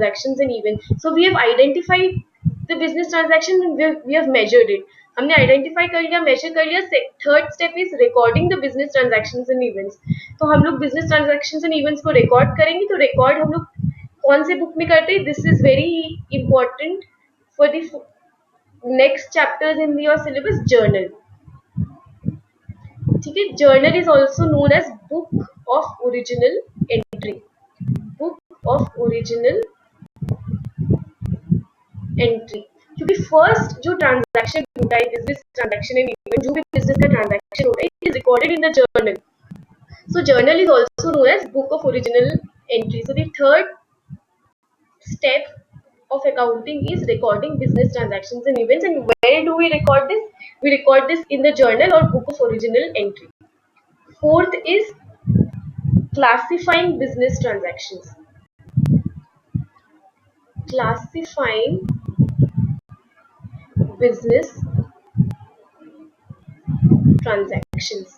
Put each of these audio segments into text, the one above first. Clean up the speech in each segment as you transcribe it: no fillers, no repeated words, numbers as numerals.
transactions and events. So we have identified the business transaction and we have measured it. हमने identify कर लिया, major कर लिया. Third step is recording the business transactions and events. तो हम लोग business transactions and events को record करेंगे. तो रिकॉर्ड हम लोग कौन से बुक में करते हैं? This is very important for the next chapters in your syllabus. Journal. ठीक है. Journal is also known as book of original entry. Book of original entry. क्योंकि फर्स्ट जो ट्रांजैक्शन होता है बिजनेस ट्रांजैक्शन एंड इवेंट, जो भी business का transaction होता है, it is recorded in the journal. So journal is also known as book of original entry. So the third step of accounting is recording business transactions and events. And where do we record this? We record this in the journal or book of original entry. Fourth is classifying business transactions. Classifying business transactions.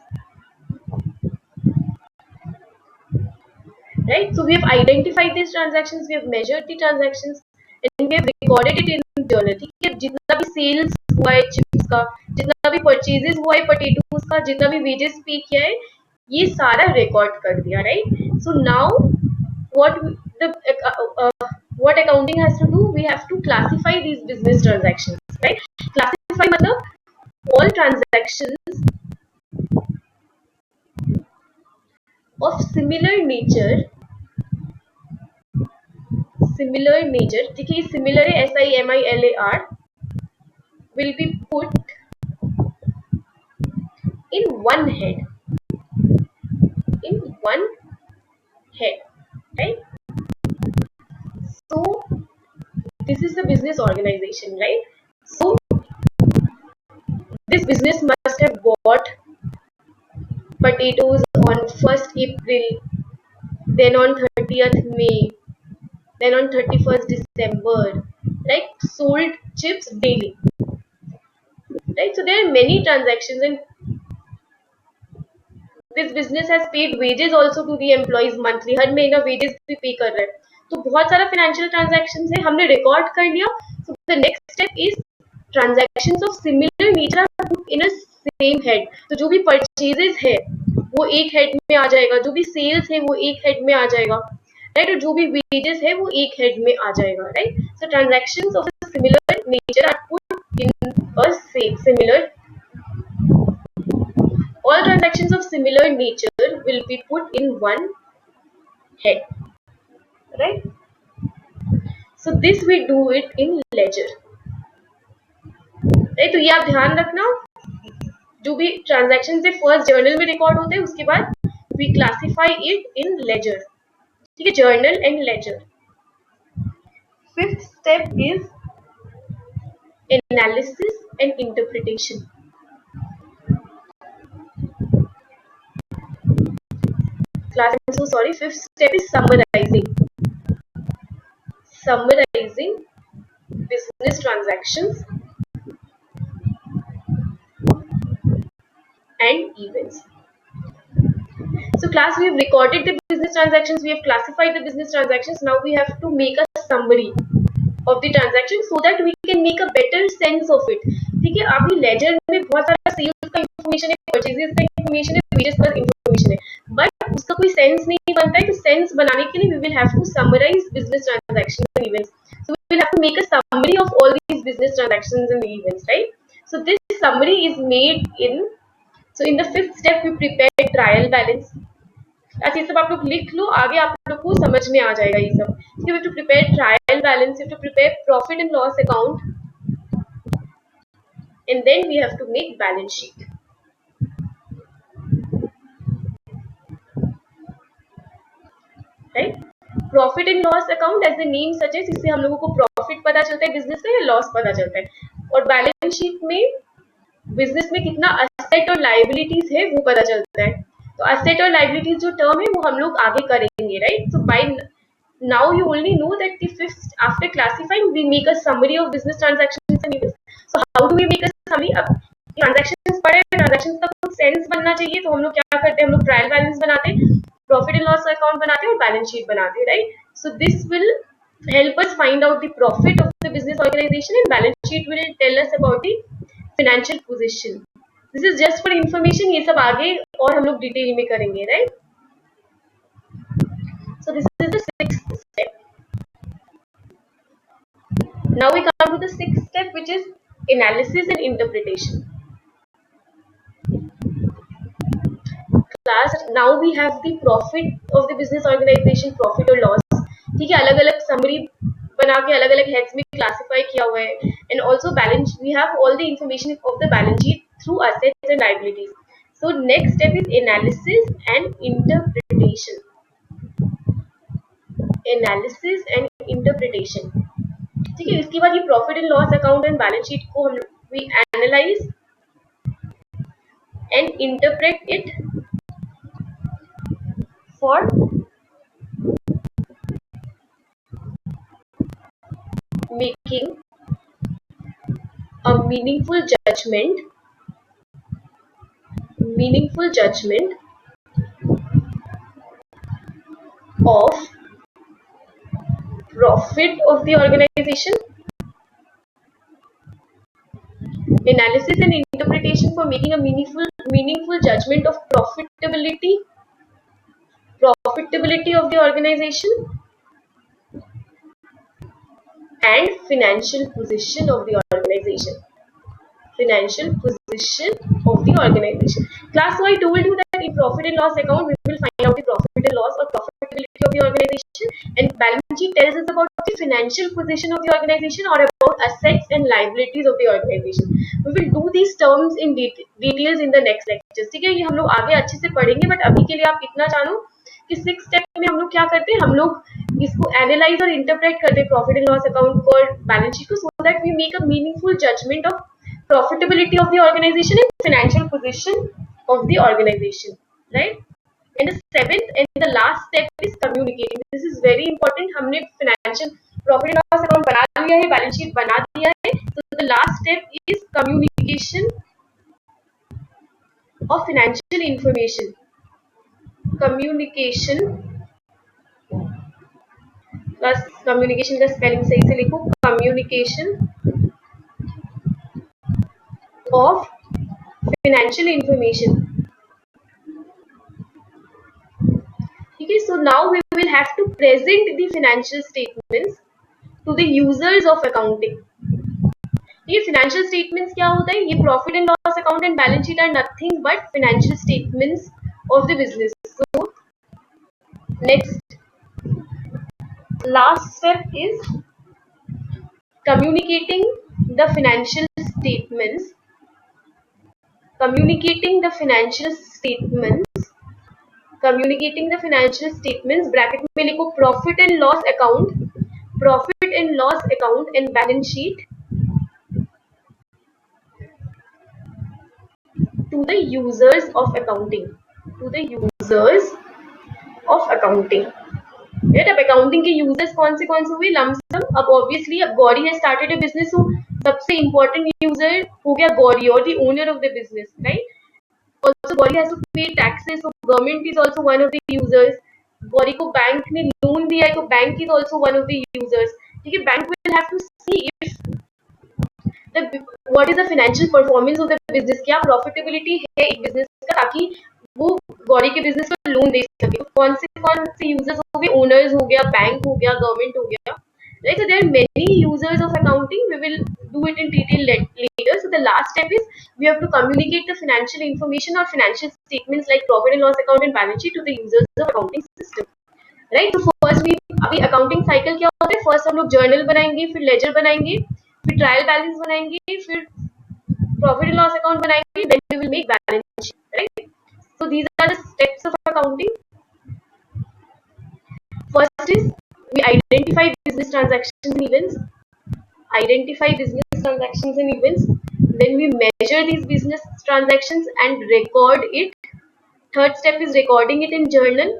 Right? So we have identified these transactions, we have measured the transactions, and we have recorded it in journal. ठीक है. जितना भी sales हुआ है chips का, जितना भी purchases हुआ है पोटैटोज का, जितना भी वेजेस पे किया है, ये सारा रिकॉर्ड कर दिया. Right. So now what accounting has to do, we have to classify these business transactions. Right. Classify मतलब all transactions of similar nature. ठीक है. सिमिलर है, SIMILAR, will be put in one head. Right. So this is the business organization. Right. So this business must have bought potatoes on 1st April, then on 30th May, then on 31st December, like sold chips daily. Right. So there are many transactions, and this business has paid wages also to the employees monthly. हर महीना wages भी पे कर रहा है. तो बहुत सारा financial transactions है, हमने record कर लिया. So the next step is transactions of similar nature are put in a same head. तो जो भी purchases है वो एक head में आ जाएगा, जो भी sales है वो एक head में आ जाएगा. Right. और जो भी wages है वो एक head में आ जाएगा. Right. So transactions of a similar nature are put in a similar. All transactions of similar nature will be put in one head. Right. So this we do it in ledger. Right. तो ये आप ध्यान रखना, जो भी transaction से first journal में record होते हैं, उसके बाद we classify it in ledger. ठीक है. Journal and ledger. Fifth step is analysis and interpretation. Fifth step is summarizing business transactions and events. So class, we have recorded the business transactions, we have classified the business transactions. Now we have to make a summary of the transaction so that we can make a better sense of it. ठीक है. अभी laser में बहुत सारा sales का information है, purchases का information है, वेजेस का इंफॉर्मेशन है, बट उसका कोई सेंस नहीं बनता है. तो सेंस बनाने के लिए we will have to summarize business transactions and events. So we will have to make a summary of all these business transactions and events. Right. So this summary is made in. So in the fifth step we prepare trial balance. ऐसे ये सब आप लोग लिख लो, आगे आप लोग को समझ में आ जाएगा ये सब. You have to prepare trial balance, you have to prepare profit and loss account, and then we have to make balance sheet. Right? Profit and loss account, as the name suggests, इससे हम लोगों को profit पता चलता है business का या loss पता चलता है, और बैलेंस शीट में बिजनेस में कितना असेट और लाइबिलिटीज है वो पता चलता है. तो असेट और लाइबिलिटीज जो टर्म है वो हम लोग आगे करेंगे. Right. So by now you only know that the fifth, after classifying we make a summary of business transactions and events. So how do we make a summary? अब transactions पढ़े, transactions का कुछ सेंस बनना चाहिए, तो हम लोग क्या करते हैं, हम लोग ट्रायल बैलेंस बनाते हैं, प्रॉफिट एंड लॉस अकाउंट बनाते हैं और बैलेंस शीट बनाते हैं. Right. So this will help us find out the profit of the business organization, and balance sheet will tell us about the financial position. This is just for information. ये सब आगे और हम लोग detail में करेंगे, right? So this is the sixth step. Now we come to the sixth step, which is analysis and interpretation. Class, now we have the profit of the business organization, profit or loss. ठीक है, अलग अलग summary बना के अलग अलग heads में classify किया हुआ है. And also balance, we have all the information of the balance sheet through assets and liabilities. So next step is analysis and interpretation. Analysis and interpretation. ठीक है, इसके बाद ये profit and loss account and balance sheet को हम we analyse and interpret it for making a meaningful judgment of profit of the organization. Analysis and interpretation for making a meaningful judgment of profitability of the organization and financial position of the organization. Class, so I told you that in profit and loss account we will find out the profit and loss or profitability of the organization, and balance sheet tells us about the financial position of the organization or about assets and liabilities of the organization. We will do these terms in details in the next lectures. ठीक है, ये हम लोग आगे अच्छे से पढ़ेंगे, but अभी के लिए आप इतना जानो कि सिक्स स्टेप में हम लोग क्या करते हैं. हम लोग इसको एनालाइज और इंटरप्रेट करते हैं प्रॉफिट एंड लॉस अकाउंट और बैलेंस शीट को, so that we make a meaningful judgement of profitability of the organization and financial position of the organization, right? And the seventh and the last step is communicating. This is very important. हमने financial profit and loss account बना लिया है, balance sheet बना दिया है, so the last step is communication of financial information. communication का spelling सही से लिखो. communication of financial information. Okay, so now we will have to present the financial statements to the users of accounting. ये financial statements क्या होता है? ये profit and loss account and balance sheet are nothing but financial statements of the business. So next, last step is communicating the financial statements. Communicating the financial statements, bracket में लिखो profit and loss account and balance sheet to the users of accounting. Right? अब accounting के users कौन से हुए? Lump sum. अब obviously अब Gauri has started a business, so सबसे इंपॉर्टेंट यूजर हो गया गौरी और the owner of the business, right? Also Gauri has to pay taxes, so government is also one of the users. Gauri को बैंक ने loan दिया है, तो bank is also one of the users. ठीक है, bank will have to see if what is the financial performance of the business, क्या profitability है एक बिजनेस का, ताकि वो गौरी के बिजनेस को लोन दे सके. तो कौन से यूजर्स हो गए? ओनर्स हो गया, बैंक हो गया, गवर्नमेंट हो गया. Right, so there are many users of accounting. We will do it in detail later. So the last step is we have to communicate the financial information or financial statements like profit and loss account and balance sheet to the users of accounting system. Right, so first we अभी accounting cycle क्या होता है? First हम लोग journal बनाएंगे, फिर ledger बनाएंगे, फिर trial balance बनाएंगे, फिर profit and loss account बनाएंगे, then we will make balance sheet. Right, so these are the steps of accounting. First is we identify business transactions and events. Then we measure these business transactions and record it. Third step is recording it in journal.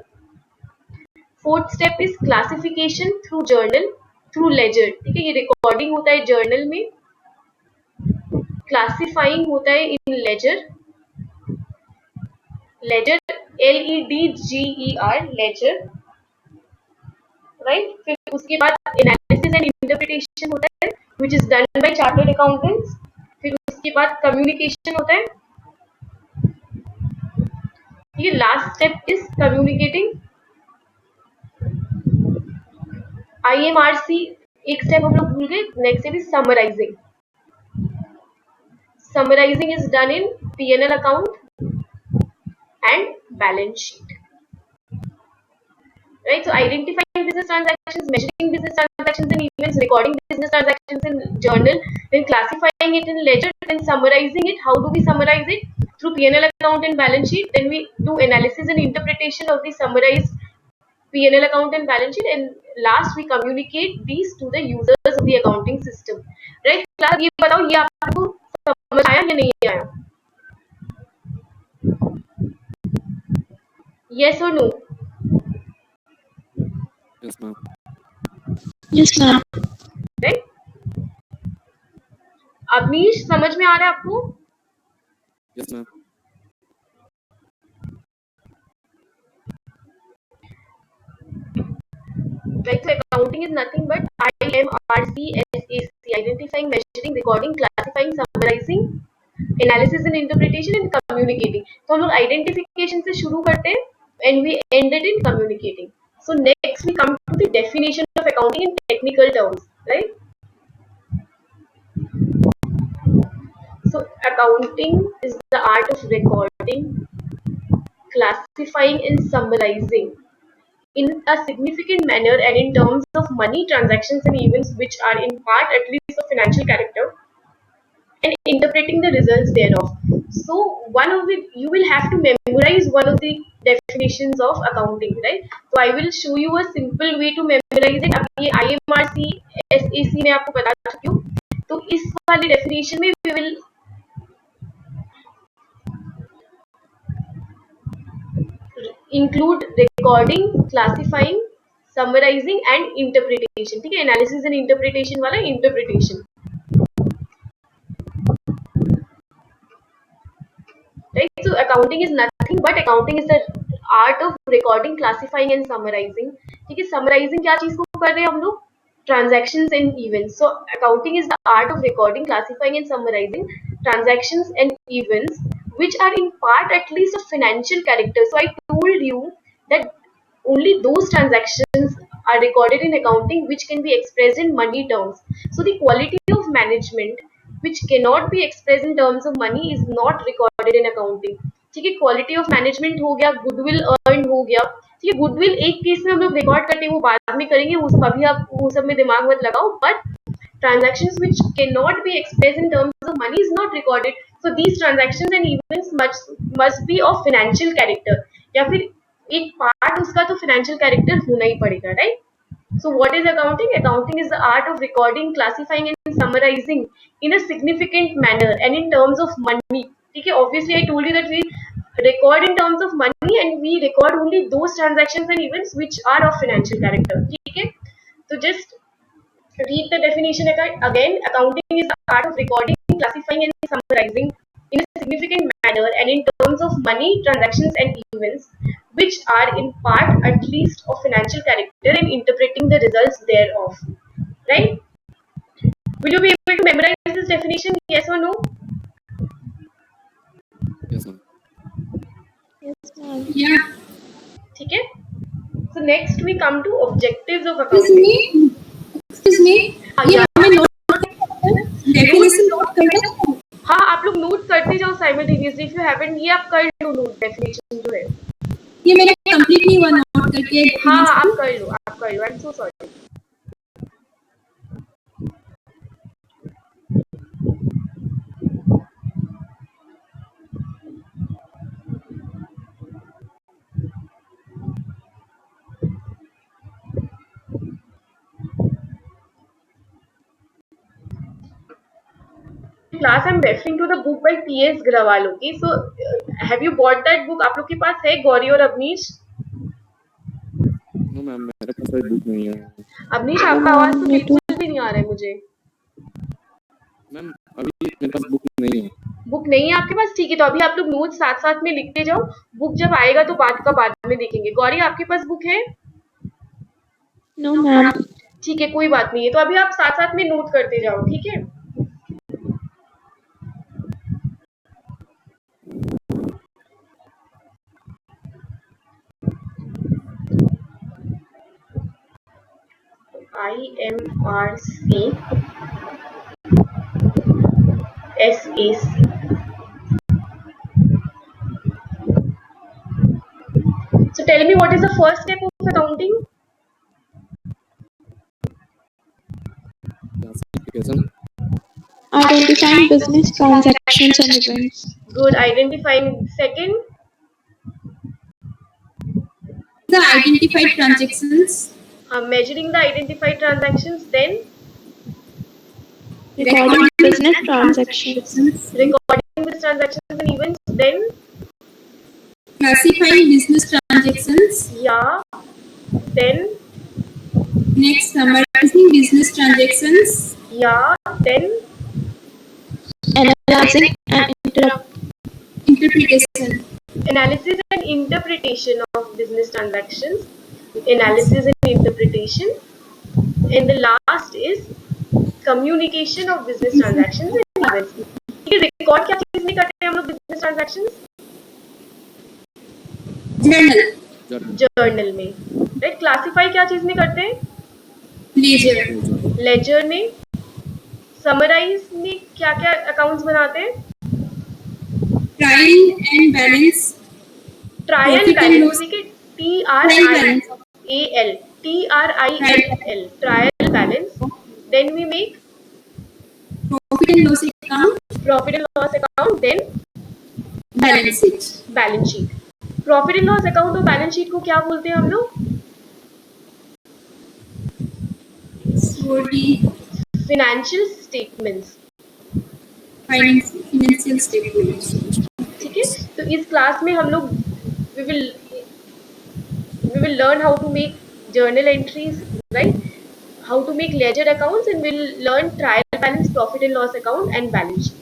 Fourth step is classification through ledger. ठीक है, ये recording होता है journal में, classifying होता है in ledger. LEDGER, ledger. Right. फिर उसके बाद एनालिसिस एंड इंटरप्रिटेशन होता है which is done by chartered accountants. फिर उसके बाद कम्युनिकेशन होता है। ये last step is communicating. IMRC एक स्टेप हम लोग भूल गए, next step is summarising. Summarising is done in P&L account and balance sheet. Right, so identifying business transactions, measuring business transactions and events, recording business transactions in journal, then classifying it in ledger, then summarizing it. How do we summarize it? Through P&L account and balance sheet. Then we do analysis and interpretation of the summarized P&L account and balance sheet, and last we communicate these to the users of the accounting system. Right, class, ये बताओ ये आपको समझ आया या नहीं आया? Yes or no? Yes, ma'am. Yes, ma'am. Right? Awanish समझ में आ रहा है आपको? Yes, ma'am. Right, so accounting is nothing but IMRC, SAC, identifying, measuring, recording, classifying, summarizing, analysis and interpretation and communicating. तो हम लोग identification से शुरू करते हैं and we ended in communicating. So next we come to the definition of accounting in technical terms, right? So accounting is the art of recording, classifying and summarizing in a significant manner and in terms of money, transactions and events which are in part at least of financial character, and interpreting the results thereof. So one of the, you will have to memorize one of the definitions of accounting, right? So I will show you a simple way to memorize it. अब ये IMRC SAC मैं आपको बता चुकी हूँ, तो इस वाली definition में we will include recording, classifying, summarizing and interpretation. ठीक है, analysis and interpretation वाला interpretation, right? So accounting is nothing but accounting is the art of recording, classifying and summarizing. ठीक है, summarizing क्या चीज को कर रहे हैं हम लोग? Transactions and events. So accounting is the art of recording, classifying and summarizing transactions and events which are in part at least of financial character. So I told you that only those transactions are recorded in accounting which can be expressed in money terms. So the quality of management which cannot be expressed in terms of money is not recorded in accounting. ठीक है, quality of management हो गया, goodwill earn हो गया। ठीक है, goodwill एक case में हम लोग रिकॉर्ड करते हैं, वो बाद में करेंगे, वो सब अभी आप वो सब में दिमाग मत लगाओ, but transactions which cannot be expressed in terms of money is not recorded. So these transactions and events must be of financial character, या फिर एक पार्ट उसका तो financial character होना ही पड़ेगा, right? So what is accounting? Accounting is the art of recording, classifying and summarizing in a significant manner and in terms of money. ठीक है, obviously I told you that we record in terms of money and we record only those transactions and events which are of financial character. ठीक है, so just read the definition again. Accounting is the art of recording, classifying and summarizing in a significant manner and in terms of money, transactions and events which are in part at least of financial character and interpreting the results thereof. Right? Will you be able to memorize this definition? Yes or no? Yes, ma'am. Yes, ma'am. Yeah. ठीक है? So next we come to objectives of Excuse accounting. me. Excuse me. हाँ, ये yeah. हमें note definition note कर दो। हाँ, आप लोग नोट करते जाओ साइमल्टेनियसली। इफ यू हैवंट, ये आप कर लो नोट डेफिनेशन जो है। ये मेरा कंप्लीट नहीं हुआ नोट करके। हाँ, आप कर लो, आप कर लो। I am so sorry. Class, I'm referring to the book by T.S. Grawal. Okay, so have you bought that book? आप लोग के पास है गौरी और अवनीश? No, ma'am. मेरे पास कोई बुक नहीं है। अवनीश, आपका आवाज तो बिल्कुल भी नहीं आ रहा है मुझे। मैम अभी मेरे पास बुक नहीं है। बुक नहीं है आपके पास? ठीक है, तो अभी आप लोग नोट साथ साथ में लिखते जाओ। बुक जब आएगा तो बाद में देखेंगे। गौरी, आपके पास बुक है? No, ma'am. ठीक है, कोई बात नहीं है। तो अभी आप साथ साथ में नोट करते जाओ, ठीक है। IMRC, SAC. So tell me, what is the first step of accounting? Classification. Identifying business transactions and events. Good. Identifying. Second, The identified transactions. measuring the identified transactions. Then Recording business transactions. recording these transactions and events. Then Classifying business transactions. yeah. Then Next, summarizing business transactions. yeah. Then Analyzing and interpretation. analysis and interpretation of business transactions. Analysis and interpretation. And the last is communication of business transactions and events. ठीक है, record क्या चीज में करते हैं हम लोग business transactions? Journal. Journal में, राइट। क्लासिफाई क्या चीज में करते हैं? Ledger. लेजर में। समराइज में क्या क्या अकाउंट्स बनाते हैं? Trial and balance. Trial Profit and balance, loss. ठीक है। Trial balance. TRIAL, trial balance. Then we make Profit and loss account. Profit and loss account. Then Balance sheet. Balance sheet. Profit and loss account और balance sheet को क्या बोलते हैं हम लोग? Financial statements. Financial statements. ठीक है, तो इस क्लास में हम लोग we will learn how to make journal entries, right? How to make ledger accounts, and we'll learn trial balance, profit and loss account, and balance sheet.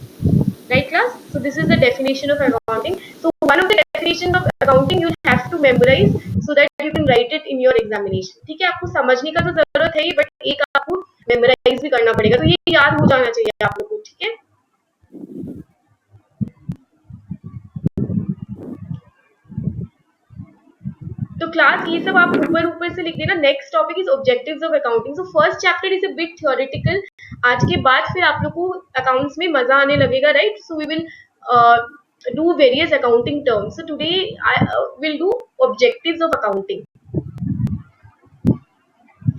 Right, class? So this is the definition of accounting. So one of the definitions of accounting you'll have to memorize so that you can write it in your examination. ठीक है, आपको समझने का तो जरूरत है ही, but एक आपको मेमोराइज भी करना पड़ेगा, तो ये याद हो जाना चाहिए आप लोग को, ठीक है। तो क्लास ये सब आप ऊपर ऊपर से लिख देना। Next topic is objectives of accounting. So first chapter is a bit theoretical. आज के बाद फिर आप लोग को अकाउंट्स में मजा आने लगेगा, right? So we will do various accounting terms. So today I will do objectives of accounting.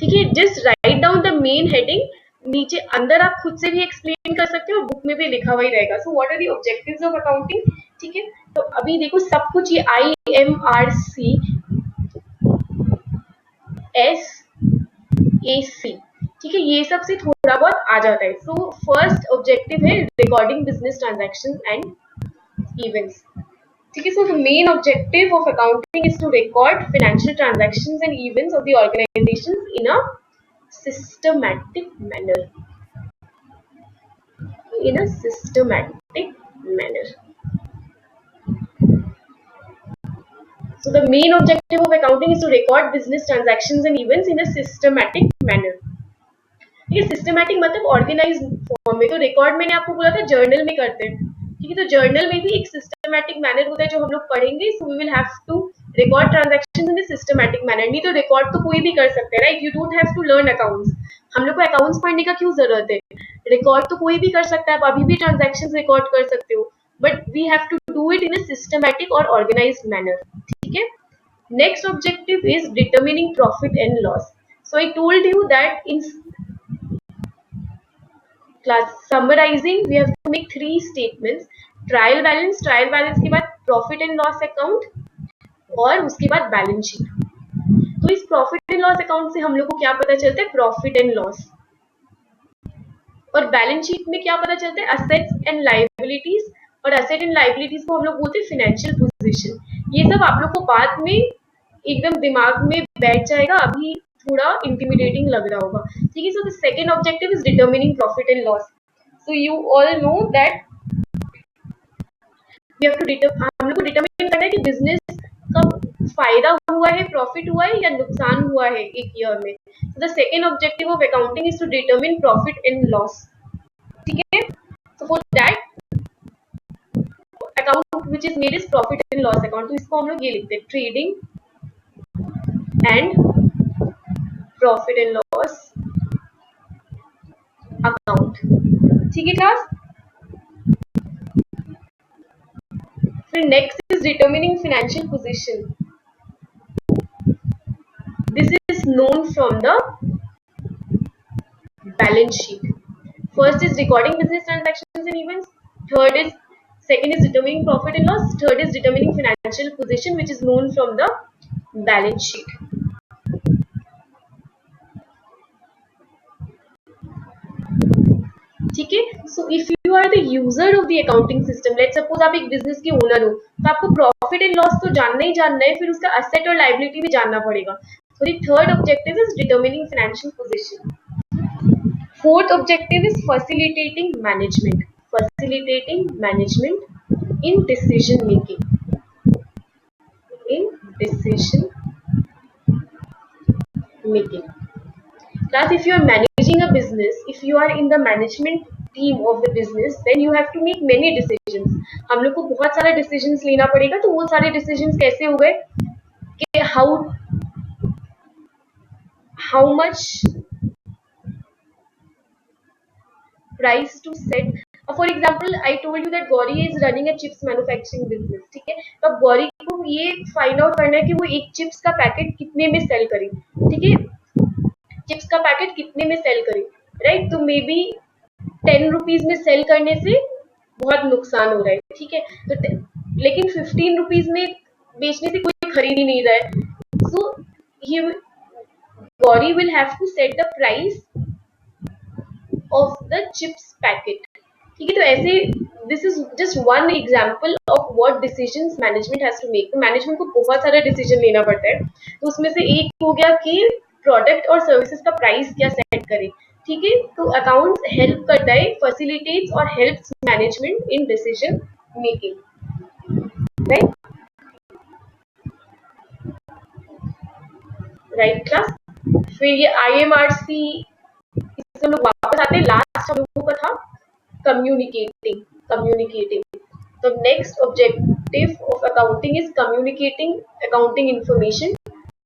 ठीक है, just write down the main heading, नीचे अंदर आप खुद से भी एक्सप्लेन कर सकते हो, बुक में भी लिखा हुआ ही रहेगा। So what are the objectives of accounting? ठीक है, तो अभी देखो सब कुछ ये IMRC SAC, ठीक है, ये सब से थोड़ा बहुत आ जाता है। सो फर्स्ट ऑब्जेक्टिव है recording business transactions and events. ठीक है, so the main objective of accounting is to record financial transactions and events of the organisations in a systematic manner. In a systematic manner. So the main objective of accounting is to record business transactions and events in a systematic manner. ठीक है, systematic मतलब organise form में। तो record मैंने आपको बोला था journal में करते हैं, ठीक है, तो जर्नल में भी एक सिस्टमैटिक मैनर होता है जो हम लोग पढ़ेंगे। So we will have to record transactions in a systematic manner. नहीं तो रिकॉर्ड तो कोई भी कर सकता है, right? You don't have to learn accounts. हम लोग को अकाउंट्स पढ़ने का क्यों जरूरत है? रिकॉर्ड तो कोई भी कर सकता है, आप अभी भी ट्रांजैक्शंस रिकॉर्ड कर सकते हो, but we have to do it in a systematic और ऑर्गेनाइज्ड मैनर। ठीक है, next objective is determining profit and loss. So I told you that in class summarizing we have to make three statements: trial balance के बाद profit and loss account, और उसके बाद balance sheet. तो इस profit and loss account से हम लोग को क्या पता चलता है? Profit and loss. और बैलेंस शीट में क्या पता चलता है? Assets and liabilities. और असेट एंड लायबिलिटीज को हम लोग बोलते हैं फाइनेंशियल पोजीशन। ये सब आप लोग को बाद में एकदम दिमाग में बैठ जाएगा, अभी थोड़ा इंटिमिडेटिंग लग रहा होगा। ठीक है, so the second objective is determining profit and loss. So you all know that we have to हम लोग को डिटरमिन करना है कि बिजनेस का फायदा हुआ है, प्रॉफिट हुआ है या नुकसान हुआ है एक ईयर में. The second objective of accounting is to determine profit and loss. ठीक है. So for that account which is made is profit and loss account. तो इसको हम लोग ये लिखते हैं, trading and profit and loss account. ठीक है क्लास. फिर next is determining financial position. This is known from the balance sheet. First is recording business transactions and events. Second is determining profit and loss. Third is determining financial position, which is known from the balance sheet. ठीक है. So if you are the user of the accounting system, let's suppose आप एक business के owner हो, तो आपको profit and loss तो जानना ही जानना है, फिर उसका असेट और लायबिलिटी भी जानना पड़ेगा. सो the third objective is determining financial position. Fourth objective is facilitating management. Facilitating management in decision making. In decision making. Plus, if you are managing a business, if you are in the management team of the business, then you have to make many decisions. हम लोग को बहुत सारे decisions लेना पड़ेगा. तो वो सारे decisions कैसे हो गए कि how much price to set. For example, I told you that Gauri is running a chips manufacturing business. ठीक है. तो अब गौरी को ये फाइंड आउट करना है कि वो एक चिप्स का पैकेट कितने में सेल करे. ठीक है. चिप्स का पैकेट कितने में सेल करे, राइट. तो मे बी 10 रुपीज में सेल करने से बहुत नुकसान हो रहा है. ठीक है. तो लेकिन 15 रुपीज में बेचने से कोई खरीद ही नहीं रहा है. So Gauri will have to set the price of the chips packet. ठीक है. तो ऐसे this is just one example of what decisions management has to make. तो मैनेजमेंट को बहुत सारा डिसीजन लेना पड़ता है. तो उसमें से एक हो गया कि प्रोडक्ट और सर्विसेज का प्राइस क्या सेट करें. ठीक है. तो अकाउंट हेल्प करता है, फैसिलिटेट्स और helps management in decision making, right. Right class. फिर ये IMRC, हम लोग वापस आते हैं. लास्ट हम लोगों का था कम्युनिकेटिंग. तो next objective of accounting is communicating accounting information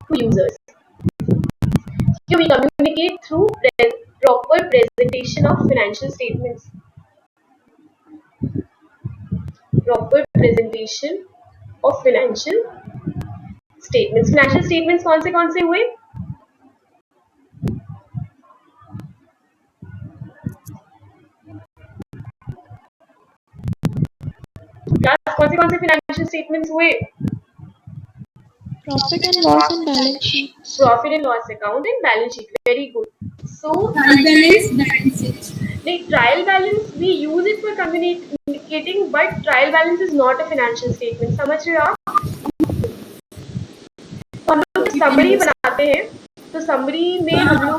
to users. We communicate through proper presentation of financial statements. Proper presentation of financial statements. Financial statements कौन से हुए? कौन से फाइनेंशियल स्टेटमेंट्स हुए? Profit and loss and balance sheet. Profit and loss account and balance sheet. Very good. So Balance sheet. the trial balance we use it for communicating, but trial balance is not a financial statement. समझ रहे हो आप? हम लोग summary बनाते हैं. तो summary में हम लोग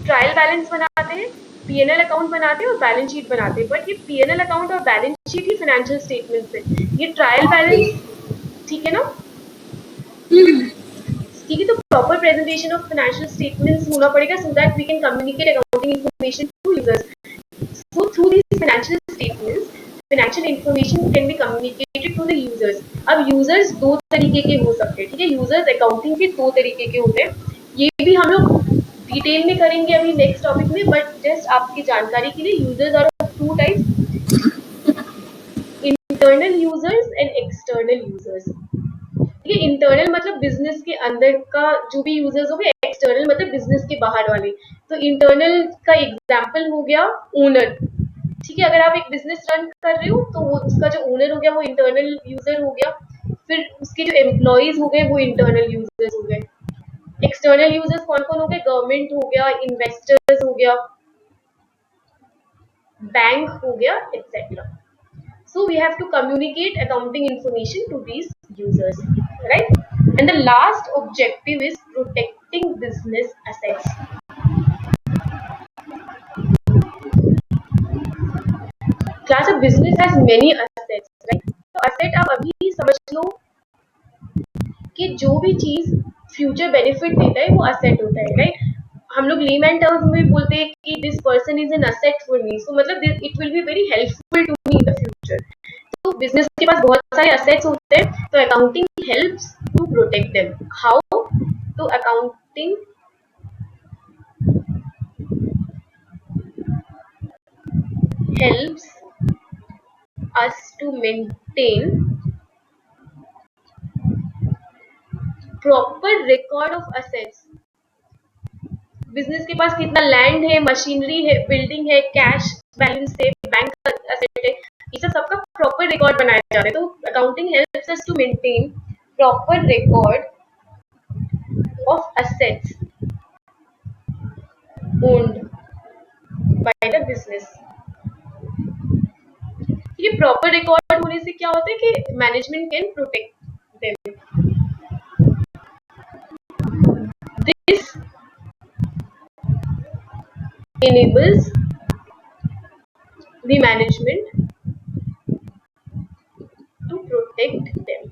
ट्रायल बैलेंस बनाते हैं, P&L अकाउंट बनाते हैं और बैलेंस शीट बनाते हैं. बट ये P&L अकाउंट और बैलेंस शीट ही फाइनेंशियल स्टेटमेंट्स है. ये ट्रायल बैलेंस, ठीक है ना. ठीक है. तो proper presentation of financial statements होना पड़ेगा so that we can communicate accounting information to users. So through these financial statements financial information can be communicated to the users. अब यूजर्स दो तरीके के हो सकते हैं. ठीक है. यूजर्स अकाउंटिंग के दो तरीके के होते हैं. ये भी हम लोग डिटेल में करेंगे अभी नेक्स्ट टॉपिक में, बट जस्ट आपकी जानकारी के लिए users are of two types, internal users and external users. ठीक है. इंटरनल मतलब बिजनेस के अंदर का जो भी यूजर्स हो गए, एक्सटर्नल मतलब बिजनेस के बाहर वाले. तो इंटरनल का एग्जांपल हो गया ओनर. ठीक है. अगर आप एक बिजनेस रन कर रहे हो तो वो उसका जो ओनर हो गया वो इंटरनल यूजर हो गया. फिर उसके जो एम्प्लॉइज हो गए वो इंटरनल यूजर्स हो गए. एक्सटर्नल यूजर्स कौन कौन हो गए? गवर्नमेंट हो गया, इन्वेस्टर्स हो गया, बैंक हो गया, etcetera. So we have to communicate accounting information to these users, right? And the last objective is protecting business assets. Class, a business has many assets, right? तो asset आप अभी समझ लो कि जो भी चीज फ्यूचर बेनिफिट देता है वो असेट होता है, राइट? हम लोग लेमैन टर्म्स में बोलते हैं कि this person is an asset for me, so मतलब it will be very helpful to me in the future. तो बिजनेस के पास बहुत सारे असेट्स होते हैं, तो accounting helps to protect them. How? तो accounting helps us to maintain proper record of assets। Business के पास कितना लैंड है, मशीनरी है, बिल्डिंग है, कैश बैलेंस है, बैंक असेट है, ये सबका प्रॉपर रिकॉर्ड बनाया जा रहा है। तो accounting helps us to maintain proper record of assets owned by the business. ये प्रॉपर रिकॉर्ड होने से क्या होता है कि management can protect them. This enables the management to protect them,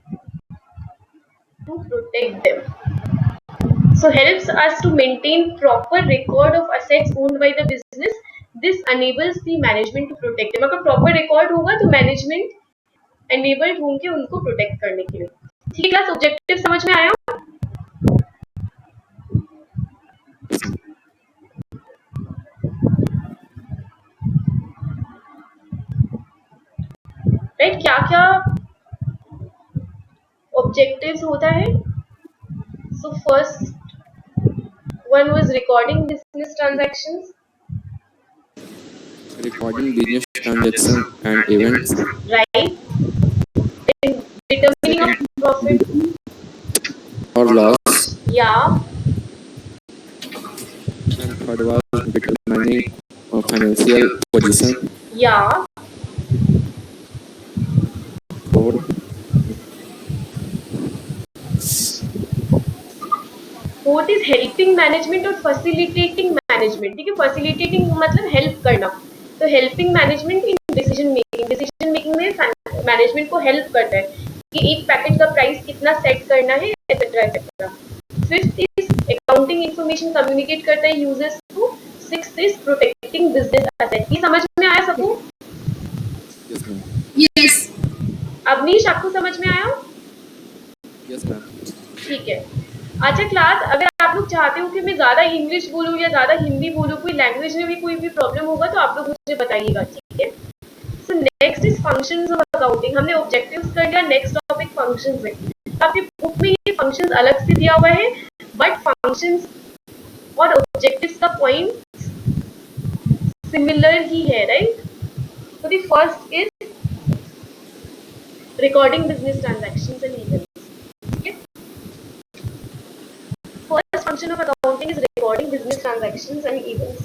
so helps us to maintain proper record of assets owned by the business। this enables the management to protect them। अगर proper record होगा तो management enabled होंगे उनको protect करने के लिए। ठीक है क्लास, ऑब्जेक्टिव समझ में आया? राइट, क्या क्या ऑब्जेक्टिव्स होता है? So first one was recording business transactions, Recording business transactions and events. right? Then determining of profit, Or loss. yeah. And third was determining financial position. Yeah. Fourth, fourth is helping management और facilitating management. ठीक है, facilitating मतलब help करना, तो helping management in decision making. Decision making में management को help करता है कि एक पैकेट का प्राइस कितना सेट करना है, etcetera etcetera. Fifth is accounting information communicate करता है यूजर्स को। Sixth is protecting business asset. ये समझ में आया सबको? yes ma'am. Yes. अवनीश, आपको समझ में आया? Yes ma'am. ठीक है। अच्छा क्लास, अगर आप लोग चाहते हो कि मैं ज्यादा इंग्लिश बोलूँ या ज्यादा हिंदी बोलूँ, कोई लैंग्वेज में भी कोई भी प्रॉब्लम होगा तो आप लोग मुझे बताइएगा, ठीक है? सो next is functions of accounting. हमने ऑब्जेक्टिव्स कर लिया, नेक्स्ट टॉपिक फंक्शंस है। आपके बुक में ये फंक्शंस अलग से दिया हुआ है, बट फंक्शंस और ऑब्जेक्टिव्स का पॉइंट सिमिलर ही है, right? So the first is recording business transactions and events. Okay. First function of accounting is recording business transactions and events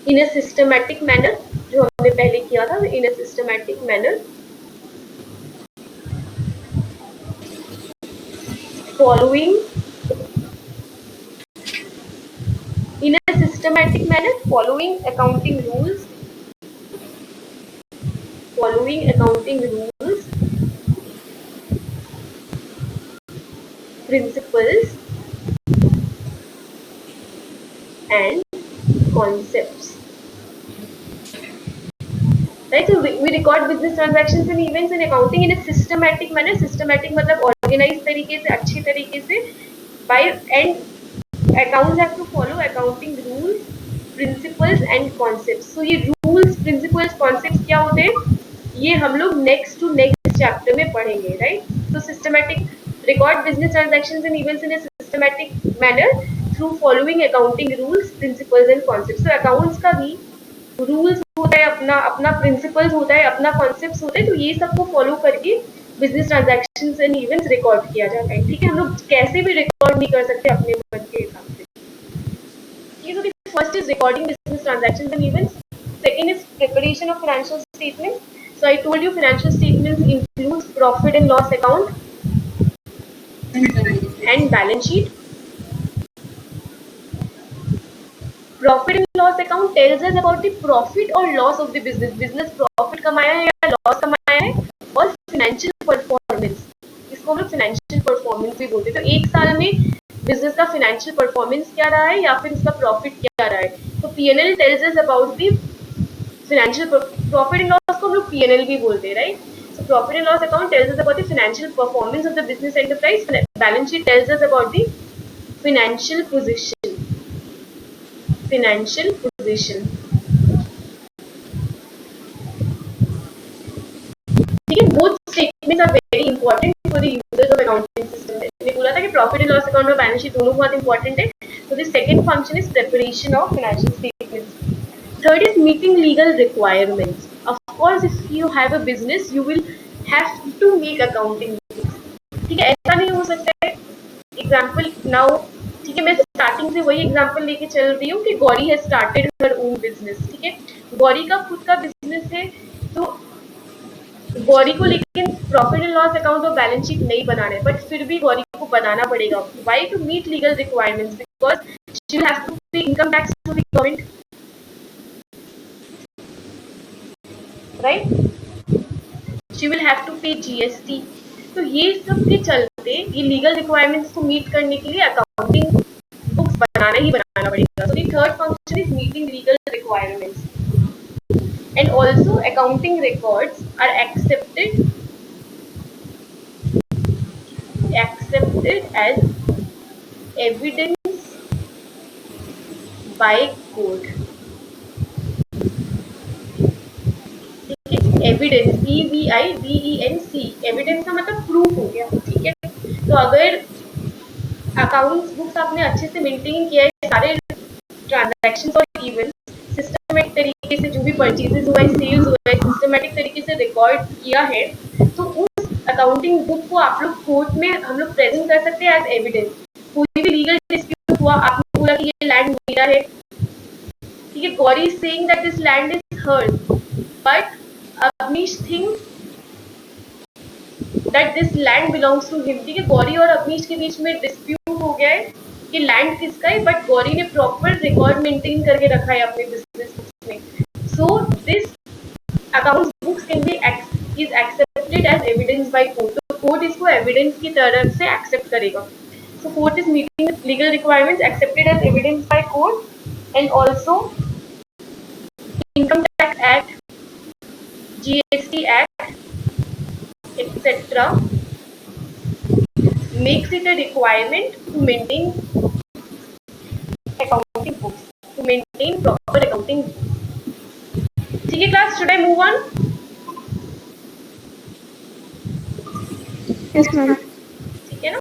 in a systematic manner. जो हमने पहले किया था, in a systematic manner, following in a systematic manner, following accounting rules, principles and concepts, right? So we record business transactions and events in accounting in a systematic manner। systematic मतलब organized तरीके से, अच्छे तरीके से, by and accounts have to follow accounting rules, principles and concepts। so ये rules, principles, concepts क्या होते हैं, ये हम लोग नेक्स्ट टू नेक्स्ट चैप्टर में पढ़ेंगे, राइट? तो systematic record business transactions and events in a systematic manner through following accounting rules, principles and concepts. तो अकाउंट्स का भी रूल्स होता है, अपना अपना प्रिंसिपल्स होता है, अपना कॉन्सेप्ट्स होता है, तो ये सबको फॉलो करके business transactions and events record किया जाता है। ठीक है, हम लोग कैसे भी रिकॉर्ड नहीं कर सकते अपने मन के हिसाब से। ठीक है, तो first is recording business transactions and events, second is preparation of financial statements. So I told you financial statements includes profit and loss account and balance sheet. Profit and loss account tells us about the profit or loss of the business। business profit कमाया है या loss कमाया है, और financial performance, इसको उसको हम लोग फाइनेंशियल परफॉर्मेंस भी बोलते हैं। तो एक साल में बिजनेस का फाइनेंशियल परफॉर्मेंस क्या रहा है या फिर उसका प्रॉफिट क्या रहा है। तो PNL tells us about the financial profit and loss को हम लोग पीएनएल भी बोलते हैं, right. So profit and loss account tells us about the financial performance of the business enterprise. Balance sheet tells us about the financial position. Financial position. ठीक है, both statements are very important for the users of accounting system. मैंने बोला था कि profit and loss account और balance sheet दोनों बहुत important है. So the second function is preparation of financial statements. Third is meeting legal requirements. Of course, if you have a business, you will have to make accounting books. ठीक है, ऐसा नहीं हो सकता है एग्जाम्पल नाउ। ठीक है, मैं स्टार्टिंग से वही एग्जाम्पल लेके चल रही हूँ कि Gauri has started her own business. ठीक है, गौरी का खुद का बिजनेस है, तो गौरी को लेकिन प्रॉफिट एंड लॉस अकाउंट और बैलेंस शीट नहीं बनाना है, बट फिर भी गौरी को बनाना पड़ेगा। Why? To meet legal requirements, because she will have to pay income tax to the government, right. She will have to pay GST. तो ये सब के चलते ये लीगल रिक्वायरमेंट्स को मीट करने के लिए अकाउंटिंग बुक्स बनाना ही बनाना पड़ेगा। तो the third function is meeting legal requirements and also accounting records are accepted as evidence by court। Evidence, EVIDENC, evidence का मतलब प्रूफ हो गया। ठीक है, तो अगर अकाउंट्स बुक्स आपने अच्छे से मेंटेन किया है, सारे ट्रांजैक्शंस और इवेंट्स सिस्टमैटिक तरीके से, जो भी परचेजेस हुआ है, सेल्स हुआ है, सिस्टमैटिक तरीके से रिकॉर्ड किया है, तो उस अकाउंटिंग बुक को आप लोग कोर्ट में हम लोग प्रेजेंट कर सकते हैं एज एविडेंस। कोई भी लीगल डिस्प्यूट हुआ, आपने बोला कि ये लैंड मेरा है, ठीक है, Gauri is saying that this land is hers, but Avnish thinks that this land belongs to him। ठीक है, गौरी और अवनीश के बीच में डिस्प्यूट हो गया है कि लैंड किसका है, बट गौरी ने प्रॉपर रिकॉर्ड मेंटेन करके रखा है अपने बिजनेस में। So this accounts books can be is accepted as evidence by court. तो कोर्ट इसको एविडेंस की तरफ से एक्सेप्ट करेगा। So court is meeting legal requirements accepted as evidence by court and also income tax act, GST Act, etc. makes it a requirement to maintain accounting books, to maintain proper accounting books। ठीक है class, should I move on? Yes, ma'am. ठीक है ना।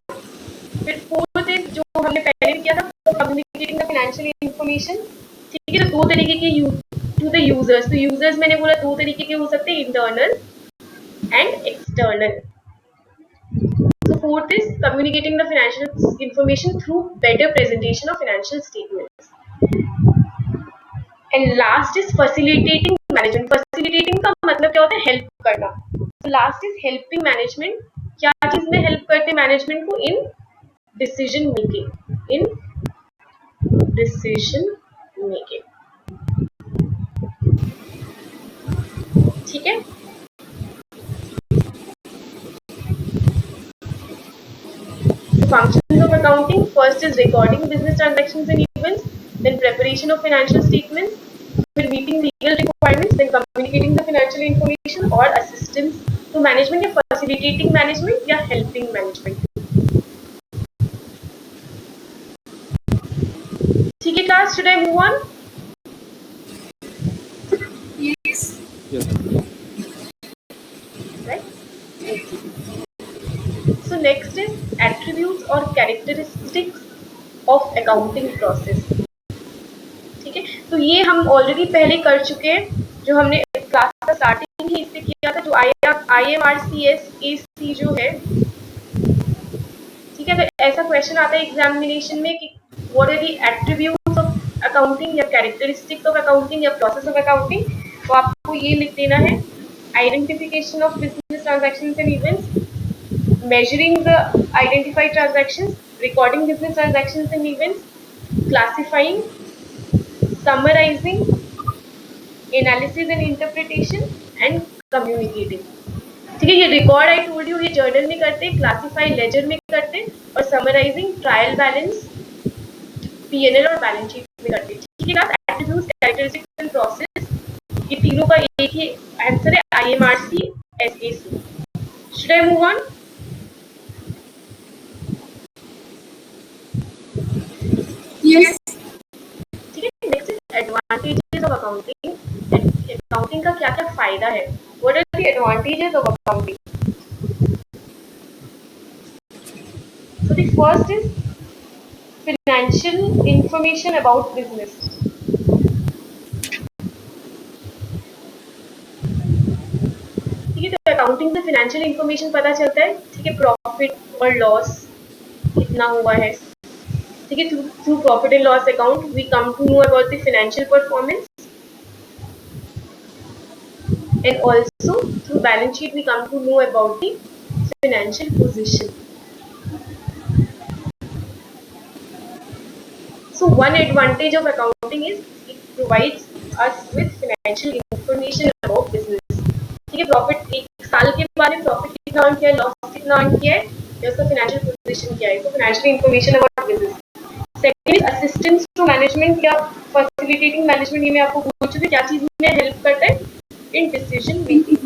फिर fourth is जो हमने पहले भी किया था, कम्युनिकेटिंग द फाइनेंशियल इंफॉर्मेशन। ठीक है, तो दो तरीके के टू द यूजर्स। तो यूजर्स मैंने बोला दो तरीके के हो सकते हैं, internal and external. So fourth is communicating the financial information through better presentation of financial statements. And last is facilitating management। facilitating का मतलब क्या होता है? हेल्प करना। So last is helping management। क्या चीज में हेल्प करते मैनेजमेंट को? In decision making, in decision making. ठीक है, functions of accounting, first is recording business transactions and events, then preparation of financial statements, then meeting legal requirements, then communicating the financial information or assistance to management या facilitating management या helping management। ठीक है class, should I move on? Yes. Yes. Right? So next is attributes or characteristics of accounting process। ठीक है, तो ये हम already पहले कर चुके हैं, जो हमने क्लास का स्टार्टिंग ही इससे किया था, जो IMRCS AC जो है। ठीक है, तो ऐसा क्वेश्चन आता है एग्जामिनेशन में कि what are the attributes of accounting या कैरेक्टरिस्टिक्स ऑफ अकाउंटिंग या प्रोसेस ऑफ अकाउंटिंग। तो आपको ये लिख देना है, identification of business transactions and events, measuring the identified transactions, recording business transactions and events, classifying, summarizing, analysis and interpretation, and communicating। ठीक है, ये रिकॉर्ड आई टोल्ड यू, ये जर्नल में करते, क्लासिफाई लेजर में करते, और समराइजिंग ट्रायल बैलेंस पीएनएल और बैलेंस शीट में करते। ठीक है class, attributes, characteristics and process, ये तीनों का एक ही आंसर है, IMRC SAC. Should I move on? Yes. ठीक है, next is advantages of accounting. Accounting का क्या क्या फायदा है? What are the advantages of accounting? So the first is financial information about business. ठीक है, तो अकाउंटिंग से फाइनेंशियल इंफॉर्मेशन पता चलता है। ठीक है, प्रॉफिट और लॉस कितना हुआ है। ठीक है, through profit and loss account we come to know about the financial performance, and also through balance sheet we come to know about the financial position. So one advantage of accounting is it provides us with financial information about business. ठीक है, profit एक साल के बारे में profit कितना earn किया है, लॉस कितना अर्न किया है, या उसका फाइनेंशियल पोजीशन क्या है, तो financial information about business. Second is assistance to management या फैसिलिटेटिंग मैनेजमेंट, ये मैं आपको बोल चुकी हूँ क्या चीज में हेल्प करता है, in decision making,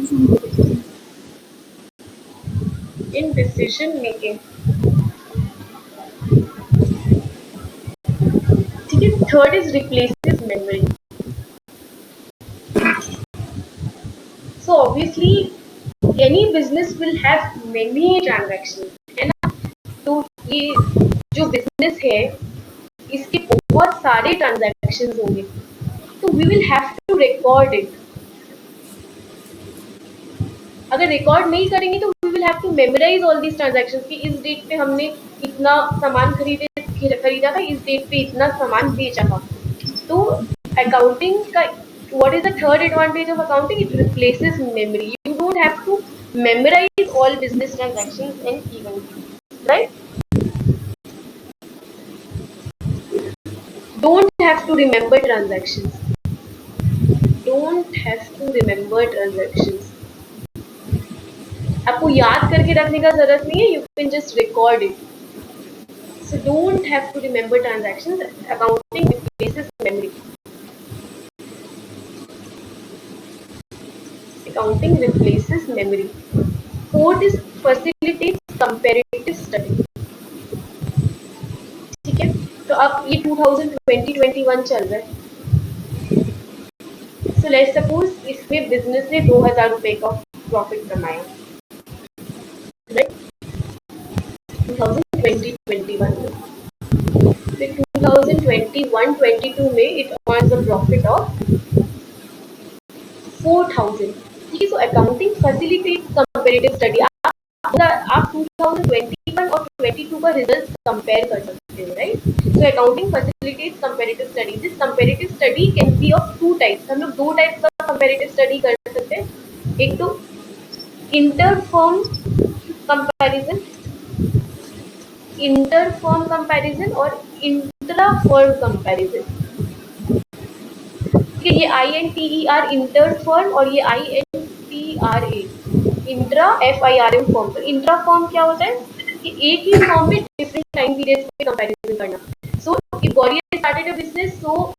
in decision making. ठीक है, third is replaces memory. So obviously any business will have many transactions, है ना? तो ये जो बिजनेस है इसके बहुत सारे ट्रांजैक्शंस होंगे, तो we will have to record it. अगर रिकॉर्ड नहीं करेंगे तो we will have to memorize all these transactions कि इस डेट पे हमने इतना सामान खरीदा था, इस डेट पे इतना सामान बेचा था। तो अकाउंटिंग का what is the third advantage of accounting? It replaces memory. You don't have to memorize all business transactions and events, right? Don't have to remember transactions. Don't have to remember transactions. आपको याद करके रखने का जरूरत नहीं है, you can just record it. So don't have to remember transactions. Accounting replaces memory. Accounting replaces memory. Fourth is facilitates comparative study. ठीक है, तो अब ये 2020-21 चल रहा है। So let's suppose इसमें बिजनेस ने 2000 रुपए का प्रॉफिट कमाया, राइट, 2020-21 में। फिर 2021-22 में it earns a profit of 4000। ठीक है, so accounting facilitate comparative study. आप 2021 और 22 का रिजल्ट कंपेयर कर सकते हो, right? So accounting facilitate comparative study. This comparative study can be of two types. हम लोग दो टाइप का कंपैरेटिव स्टडी कर सकते हैं, एक तो inter firm comparison, inter firm comparison और इंट्रा फर्म कंपैरिजन। ये INTER इंटर फर्म और ये INTRA इंट्रा FIRM फर्म। तो इंट्रा फर्म क्या होता है कि एक ही फर्म में डिफरेंट टाइम पीरियड्स पे कंपैरिजन करना। So if Gauri started a business, so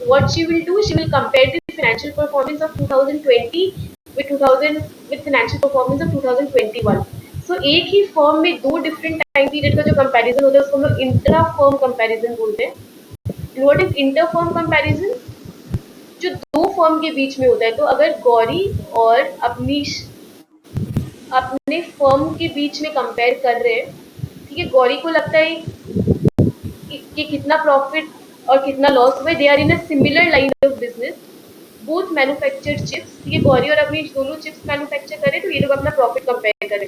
what she will do, she will compare the financial performance of 2020 with financial performance of 2021। सो एक ही फर्म में दो डिफरेंट टाइम पीरियड का जो कंपैरिजन होता है उसको हम लोग इंट्रा फर्म कंपैरिजन बोलते हैं। What is inter firm comparison? जो दो फर्म के बीच में होता है। तो अगर गौरी और अपने फर्म के बीच में कंपेयर कर रहे हैं, ठीक है, गौरी को लगता है कि कितना प्रॉफिट और कितना लॉस हुआ, they are in a similar line of business, both manufactured chips. ठीक है, गौरी और अपनी दोनों चिप्स मैन्युफैक्चर करें तो ये लोग अपना प्रॉफिट कंपेयर करें।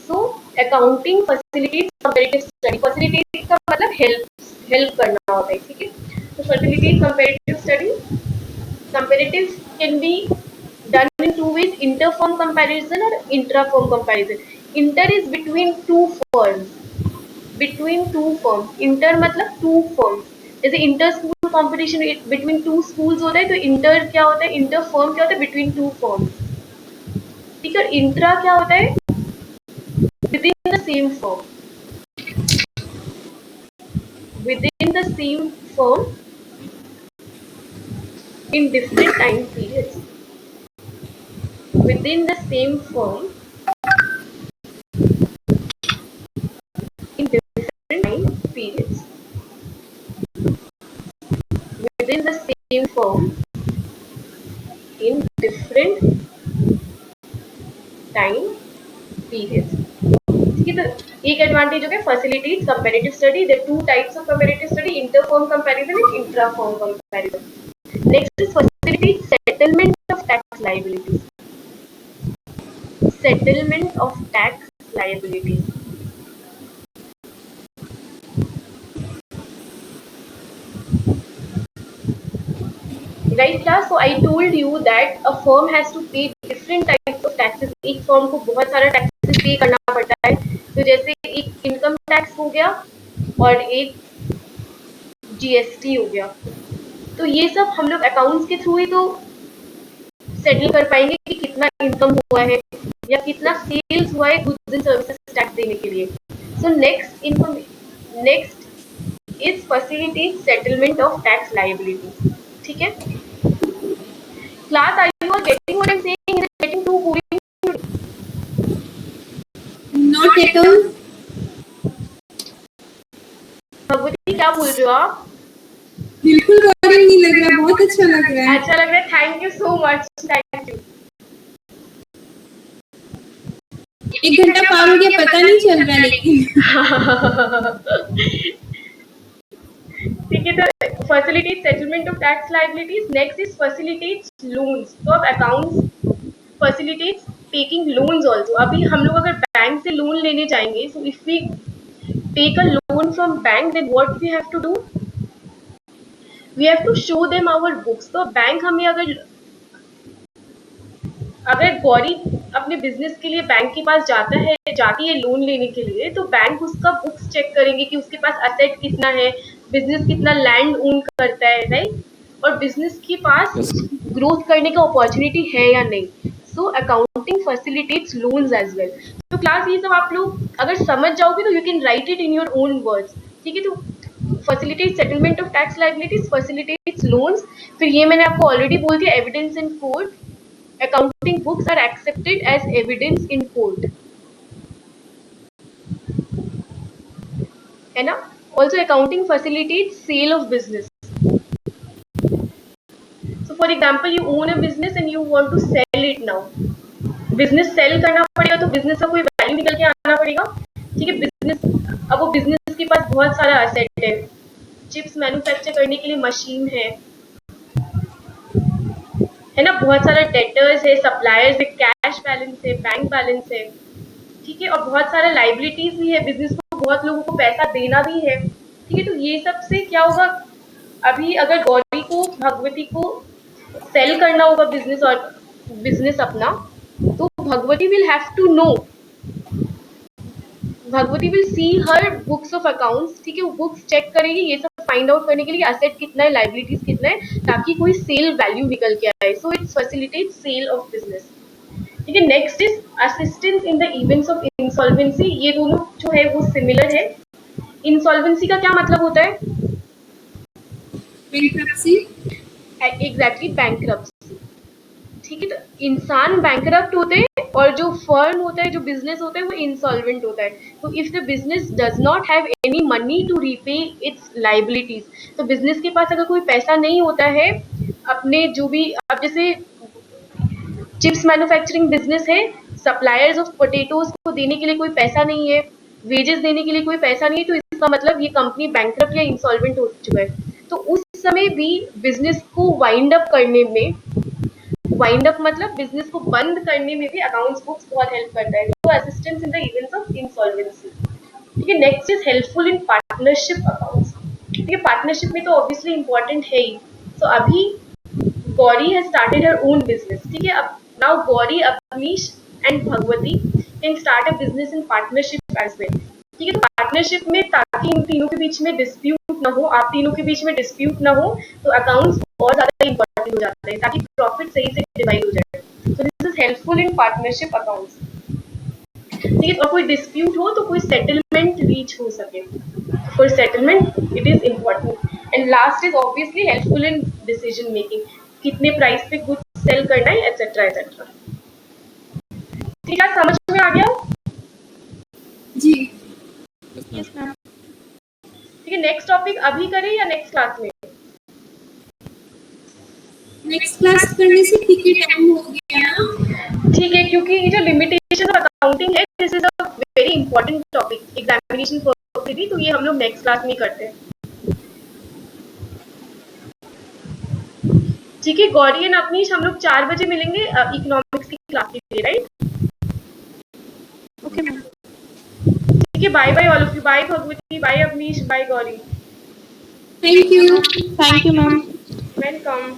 So accounting facilitate comparative study. Facilitate का मतलब हेल्प करना होता है, ठीक है। तो facilitate comparative study. Comparative can be done in two ways: inter-firm comparison or intra-firm comparison. Inter is between two firms. Between two firms. Inter मतलब two firms. जैसे inter school competition between two schools होता है, तो inter क्या होता है, inter firm क्या होता है, बिटवीन टू फर्म्स। ठीक है, इंट्रा क्या होता है? Within the same firm, within the same firm in different time periods, within the same firm in different time periods, within the same firm in different time periods. ठीक है, तो एक advantage हो गया facilities comparative study. There two types of comparative study, inter firm comparison and intra firm comparison. Next is facilities settlement of tax liabilities. Settlement of tax liabilities. Right class, so I told you that a firm has to pay different types of taxes. एक firm को बहुत सारा taxes pay करना पड़ता है. तो जैसे एक इनकम टैक्स हो गया और एक GST हो गया. तो ये सब हम लोग अकाउंट्स के थ्रू ही तो सेटल कर पाएंगे कि कितना इनकम हुआ है या कितना सेल्स हुआ है गुड्स एंड सर्विसेज टैक्स देने के लिए. So next is facilitate settlement of tax liability. ठीक है class, are you getting what I am saying? Is it getting too boring? Not at all. Bhagwati क्या बोल रहे हो आप? बिल्कुल बोरिंग नहीं लग रहा, बहुत अच्छा लग रहा है. अच्छा लग रहा है, thank you so much, thank you. 1 घंटा पार हो गया पता नहीं चल रहा लेकिन. ठीक है, तो facilitate settlement of tax liabilities. Next is facilitate loans. तो अब accounts facilitate taking loans also. अभी हम लोग अगर बैंक से लोन लेने जाएंगे, so if we take a loan from bank, then what we have to do? We have to show them our books. तो बैंक हमें अगर गौरी अपने बिजनेस के लिए बैंक के पास जाती है लोन लेने के लिए, तो बैंक उसका बुक्स चेक करेंगे कि उसके पास असेट कितना है, बिजनेस कितना लैंड ओन करता है, राइट, और बिजनेस के पास Yes. ग्रोथ करने का अपॉर्चुनिटी है या नहीं. So accounting facilitates loans as well. तो क्लास ये सब आप लोग अगर समझ जाओगे तो you can write it in your own words. ठीक है, तो facilitate settlement of tax liabilities, facilitates loans. फिर ये मैंने आपको ऑलरेडी बोल दिया, evidence in court. Accounting books are accepted as evidence in court. है ना? Also, accounting facilitates sale of business. So, for example, you own a business and you want to sell it now. Business sell करना पड़ेगा तो business का कोई value निकल के आना पड़ेगा. ठीक है, business अब वो business के पास बहुत सारा asset है. चिप्स मैन्युफैक्चर करने के लिए मशीन है ना, बहुत सारा डेटर्स है, सप्लायर्स है, कैश बैलेंस है, बैंक बैलेंस है. ठीक है, और बहुत सारा लाइबिलिटीज भी है, बिजनेस को बहुत लोगों को पैसा देना भी है. ठीक है, तो ये सब से क्या होगा, अभी अगर गौरी को भगवती को सेल करना होगा बिजनेस अपना, तो Bhagwati will have to know, Bhagwati will see her books of accounts. ठीक है, वो बुक्स चेक करेगी ये सब फाइंड आउट करने के लिए असेट कितना है, लाइबिलिटीज कितना है, ताकि कोई सेल वैल्यू निकल के आए. So it's facilitate sale of business. ठीक है, next is assistance in the events of insolvency. ये दोनों जो है वो सिमिलर है. इंसॉल्वेंसी का क्या मतलब होता है? बैंक्रप्सी. Exactly, bankruptcy. ठीक है, तो इंसान बैंकरप्ट होते हैं और जो फर्म होता है, जो बिजनेस होता है, वो इंसॉल्वेंट होता है. तो if the business does not have any money to repay its liabilities, तो बिजनेस के पास अगर कोई पैसा नहीं होता है अपने जो भी, अब जैसे चिप्स मैन्युफैक्चरिंग बिजनेस है, सप्लायर्स ऑफ पोटैटोज को देने के लिए कोई पैसा नहीं है, वेजेस देने के लिए कोई पैसा नहीं है, तो इसका मतलब ये कंपनी बैंकरप्ट या इंसॉल्वेंट हो चुका है. तो उस समय भी बिजनेस को वाइंड अप करने में, वाइंड अप मतलब बिजनेस को बंद करने में भी अकाउंट्स बुक्स बहुत हेल्प करता है. तो assistance in the events of insolvency. ठीक है, next is helpful in partnership accounts. ठीक है, पार्टनरशिप में तो ऑब्वियसली इंपॉर्टेंट है ही. तो अभी Gauri has started her own business. ठीक है, अब now Gauri, Avnish and Bhagwati can start a business in partnership as well. ठीक है, तो पार्टनरशिप में ताकि इन तीनों के बीच में डिस्प्यूट ना हो, आप तीनों के बीच में डिस्प्यूट ना हो, तो अकाउंट्स और ज्यादा इंपॉर्टेंट हो जाते हैं ताकि प्रॉफिट सही से डिवाइड हो जाए. So this is helpful helpful in partnership accounts. ठीक है, और कोई डिस्प्यूट हो तो कोई सेटलमेंट रीच हो सके, for settlement it is important. And last is obviously helpful in decision making, कितने प्राइस पे गुड्स सेल करना है एटसेट्रा एटसेट्रा। ठीक है, समझ में आ गया? जी। Yes, ma'am. ठीक है, नेक्स्ट टॉपिक अभी करें या नेक्स्ट क्लास में? नेक्स्ट क्लास करने से ठीक है, टाइम हो गया ना। ठीक है, क्योंकि ये जो लिमिटेशन ऑफ अकाउंटिंग है, this is a very important topic examination purpose भी, तो ये हम लोग नेक्स्ट क्लास में करते हैं। ठीक है, गौरी एंड अपनीश हम लोग 4 बजे मिलेंगे इकोनॉमिक्स की क्लास के लिए, राइट? Okay ma'am. ठीक है, bye bye all of you, bye Bhagwati, bye Apneesh, bye Gauri. Thank you ma'am. Welcome.